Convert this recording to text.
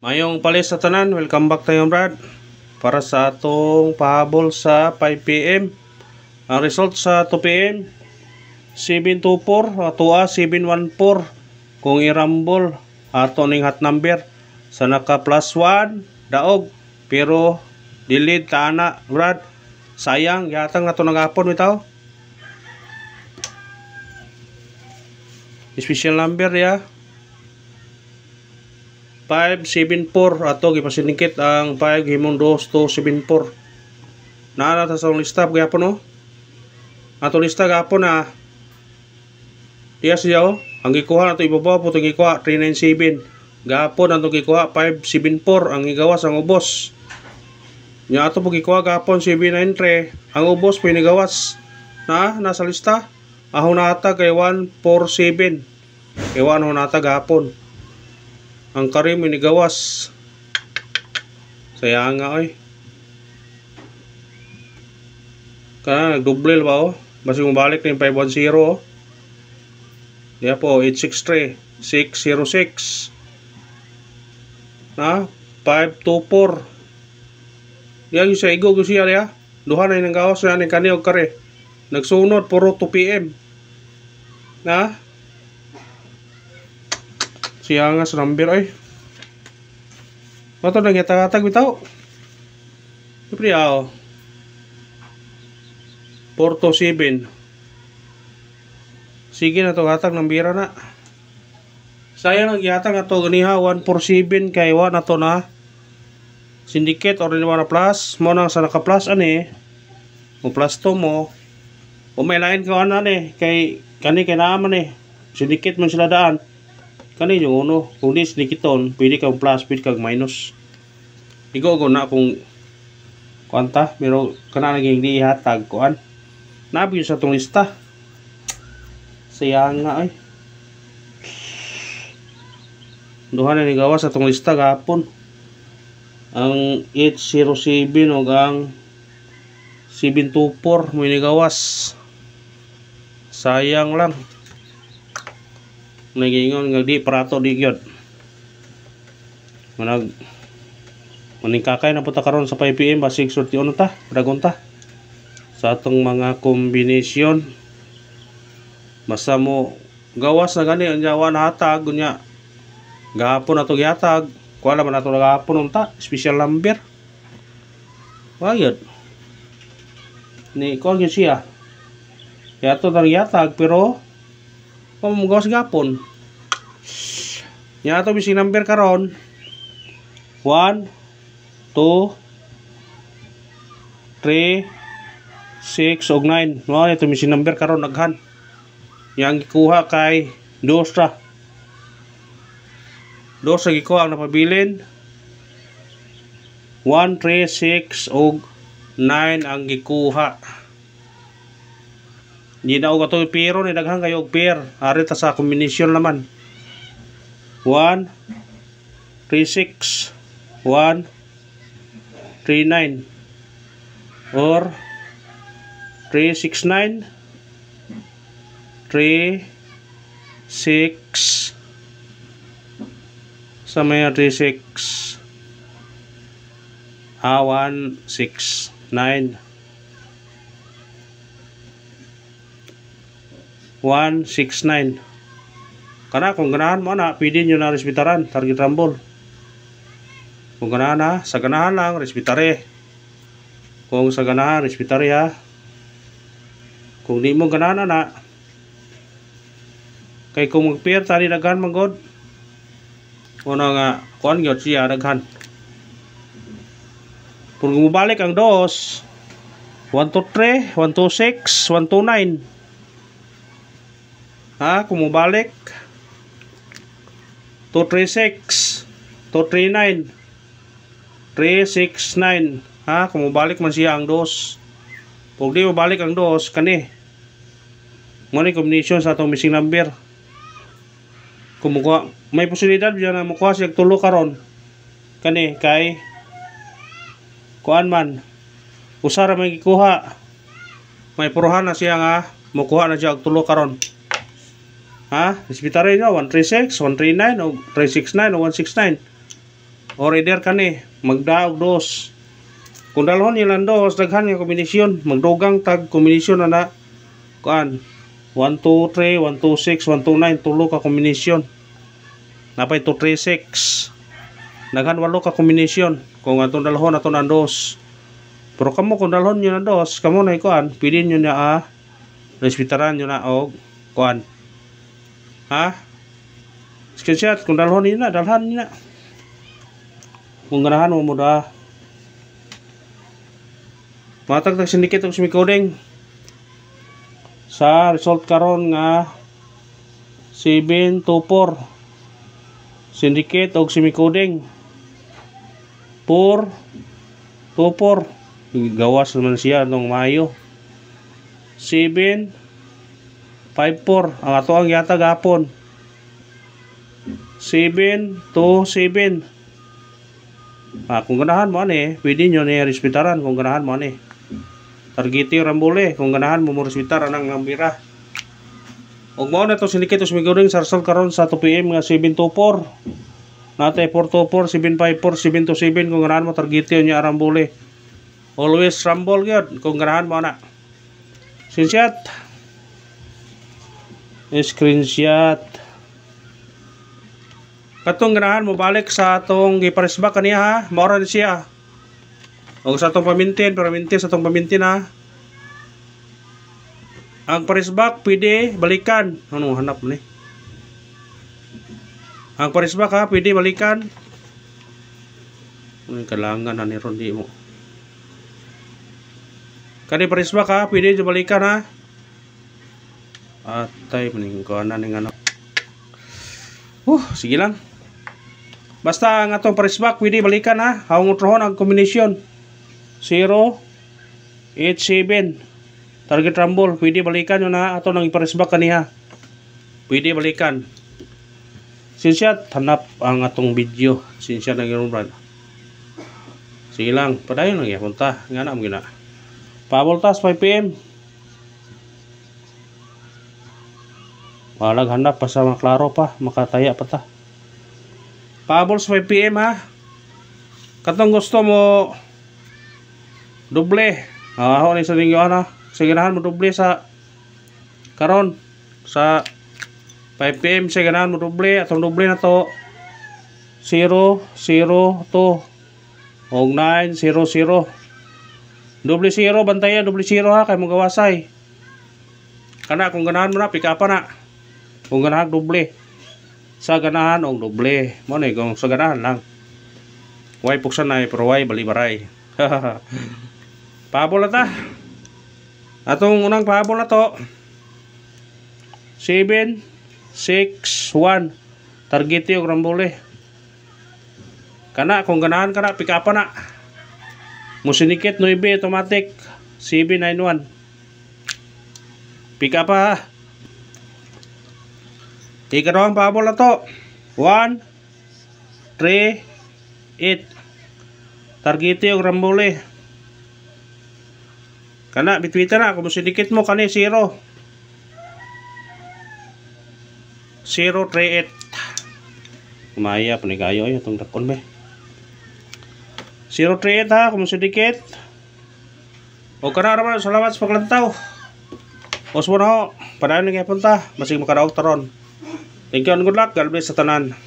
Mayong palis sa tanan, welcome back tayo Brad para sa atong pahabol sa 5 PM. Ang result sa 2 PM 724 atua 714 kung irambol ato ning hot number sa naka plus 1 daog pero delete taana Brad. Sayang yatang nato nagapon bitaw. Special number ya. 574 ato gipasinikit ang 5 himong 2 to 74. Naa ta sa lista gyapon no. Ato lista gapon na. Diya siya oh. Ang gikuha nato ibabaw po itong gikuha 397. Gapon ang gikuha 574 ang igawas ang ubos. Nya ato po gikuha gapon 793 ang ubos po inigawas. Nasa lista. Ahon nata kay 147. Kay 1 nata gapon. Ang karim inigawas. Sayang nga oy. Kana nagdoble ba oh. Basi mabalik na yung 510 oh. Diya po 863 606 na 524. Diya yung sa igo siya diya. Duha na yung gawas na yung kaniyog kare. Nagsunod puro 2 PM. Na siya nga sa number ay. Mato nagyatag-atag bitaw. Siyempre ako. 4 to 7. Sige na to hatag ng bira na. Sayang nagyatag na to ganiha 147 kay wa na to na. Syndicate or ni na plus. Mo nang sa naka plus ani. Mo plus to mo. O may lain ka ana ni kay kani kay naman ni. Syndicate man sila daan. Kani yung uno, kung di sinikiton, pwede kang plus, pwede kang minus. Igo na kung kuanta, pero kana naging di ihatag kuan. Nabi sa tong lista. Sayang nga ay. Duha na ni gawas sa tong lista gapon. Ang 807 o ang 724 mo ni gawas. Sayang lang. Nagingon nga di prato di gyud. Maningkakay na puta karon sa 5 PM basig sulti uno ta, dagon ta. Sa atong mga kombinasyon. Basta mo gawas na gani ang jawa na hatag unya. Gahapon ato gihatag, kuala man ato gahapon unta, special number. Wayod. Ni kon gyud siya. Kaya ato nang gihatag pero pamagawas gapon. Nya ato bising number karon 1 2 3 6 ug 9. Mao ito bising number karon naghan. Yang gikuha kay Dostra. Dostra gikuha ang napabilin 1 3 6 ug 9 ang gikuha. Di na og ato pero ni daghang kayo og pair. Ari ta sa kombinasyon naman. 1 36 1 39 or 369 3 6 sa may 36 1 6 9 169. Kana kung ganahan mo na, pwede nyo na respetaran, target rumble. Kung ganahan na, sa ganahan lang, respetare. Kung sa ganahan, respetare ha. Kung di mo ganahan na, kay kung mag-pair, tali daghan manggod. Una nga, kuhan gyud siya daghan. Kung mabalik ang dos, 123, 126, 129. Ha, kung mabalik 236 239 369. Ha, kung mabalik man siya ang dos. Kung di mabalik ang dos, kani mo ni combination sa atong missing number. Kung may posibilidad diyan na makuha siya tulo karon. Kani kay kuan man usara may gikuha. May puruhan na siya nga makuha na siya og tulo karon. Ha? Respetare nyo, 136, 139, o 369, o 169. Order ka ni, magdaog dos. Kung dalhon nilang dos, daghan nga kombinasyon. Magdugang tag kombinasyon na kuan. 1, 2, 3, 1, 2, 6, 1, 2, 9, tulo ka kombinasyon. Napay 2, 3, 6. Daghan 8 ka kombinasyon. Kung atong dalhon, atong ang dos. Pero kamo kung dalhon nyo na dos, kamo na kuan, pili nyo na respetaran nyo na og kuan. Ha? Screenshot, kung dalhon nyo na, dalhan nyo na. Kung ganahan mo mo da. Matagtag sindikit og sumicoding. Sa result karon nga 724. Sindikit og sumicoding. 424. Gawas naman siya nung Mayo. 754. Ang ato ang yata gapon. 727. Kung ganahan mo ani, pwede nyo ni respetaran kung ganahan mo ani. Targeti rambole kung ganahan mo mo respetaran ang ngambira. Og mao na to sindikit os miguring sa result karon sa 2 PM nga 724. Natay 424, 754, 727 kung ganahan mo targeti nya rambole. Always rumble gyud kung ganahan mo na. Screenshot. Screenshot. Katong ganahan mo balik sa atong giparesbak kaniya ha. Maura ni siya. O sa atong pamintin, pero mintin sa atong pamintin ha. Ang paresbak pwede balikan. Ano hanap ni? Ang paresbak ha, pwede balikan. Ang kalangan na ni Rondi mo. Kani paresbak ha, pwede balikan ha. Atay maningkuanan ning ano. Sige lang. Basta ang atong paresbak pwede balikan ha. Hawang utrohon ang kombinasyon 0, 8, 7. Target rumble pwede balikan yun ha. Ato nang iparesbak kaniha. Pwede balikan. Screenshot, hanap ang atong video. Screenshot na gano'n brad. Sige lang, padayon lang punta. Nga na mo gina. Pavoltas 5 PM. Walag hanap pa sa maklaro pa, makataya pa ta. Pabols 5 PM ha. Katong gusto mo doble. Ako ni sa linggo ana. Sige ganahan mo doble sa karon sa 5 PM sige ganahan mo doble atong doble na to 0 0 2 og 9 0 0. Doble 0 bantayan doble 0 ha kay mo gawasay. Kana kung ganahan mo na pick up na. Kung ganahan doble. Sa ganahan og doble. Mo ni kung sa ganahan lang. Way puksan na pero way balibaray. Pahabol na ta. Atong unang pahabol na to. 7 6 1. Target yung rambole. Kana kung ganahan kana pick up na. Musinikit 9 automatic 791. Pick up ha. Ikarong pahabol na to. 1 3 8. Target yung rambole. Kana bitwita na kung musinikit mo kani 0 0 3 8. Kumaya pa ni kayo ay itong dakon be. 0 3 8 ha kung musinikit. O kana raman salamat sa paglantaw. Os mo na ho. Padayon nga punta. Masig makaraog taron. Thank you and good luck. God bless sa tanan.